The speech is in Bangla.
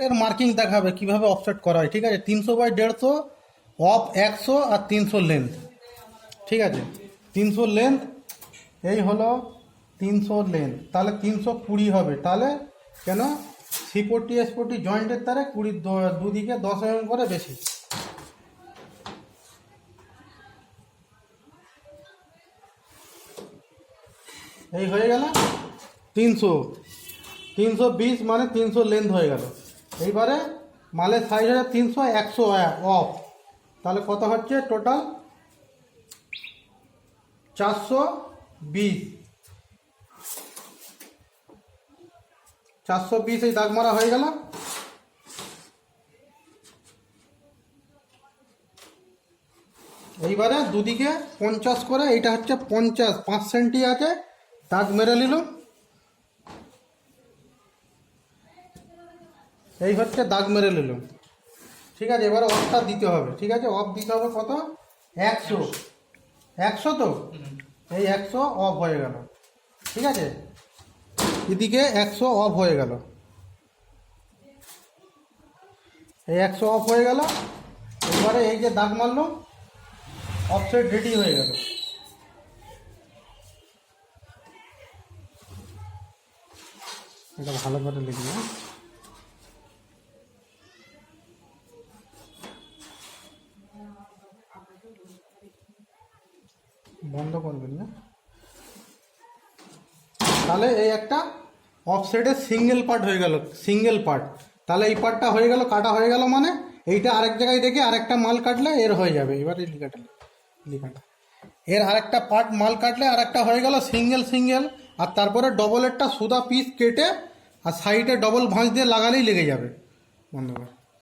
অফসেটের মার্কিং দেখাবে কিভাবে অফসেট করা হয়। ঠিক আছে, 300/150, অফ 100 আর 300 লেন্থ। ঠিক আছে, 300 লেন্থ, এই হলো 300 লেন্থ, তাহলে 320 হবে। তাহলে কেন C40 S40 জয়েন্টের তারে 20 দুদিকে 10 mm করে বেশি। এই হয়ে গেল 300, 320 মানে 300 লেন্থ হয়ে গেল। এইবারে মালের সাইজ হচ্ছে 300, 100 অফ, তাহলে কত হচ্ছে টোটাল 420। 420 এই দাগ মারা হয়ে গেল। এইবারে দুদিকে 50 করে, এইটা হচ্ছে 50, 5 সেন্টি আছে, দাগ মেরে নিল। এই হচ্ছে দাগ মেরে নিল। ঠিক আছে, এবারে অফটা দিতে হবে। ঠিক আছে, অফ দিতে হবে কত, 100, 100 তো এই 100 অফ হয়ে গেল। ঠিক আছে, এদিকে 100 অফ হয়ে গেল, এই 100 অফ হয়ে গেল। এবারে এই যে দাগ মারলো, অফসেট রেডি হয়ে গেল। এটা ভালো করে লিখবে, বন্ধ করবেন না। তাহলে এই একটা অফসেটের সিঙ্গেল পার্ট হয়ে গেল, সিঙ্গেল পার্ট। তাহলে এই পার্টটা হয়ে গেল, কাটা হয়ে গেল, মানে এইটা আরেক জায়গায় দেখে আরেকটা মাল কাটলে এর হয়ে যাবে। এবার এই লিখাটা এর আরেকটা পার্ট মাল কাটলে আরেকটা হয়ে গেল সিঙ্গেল সিঙ্গেল। আর তারপরে ডবলেরটা সুদা পিস কেটে আর সাইডে ডবল ভাঁজ দিয়ে লাগালেই লেগে যাবে। বন্ধ করে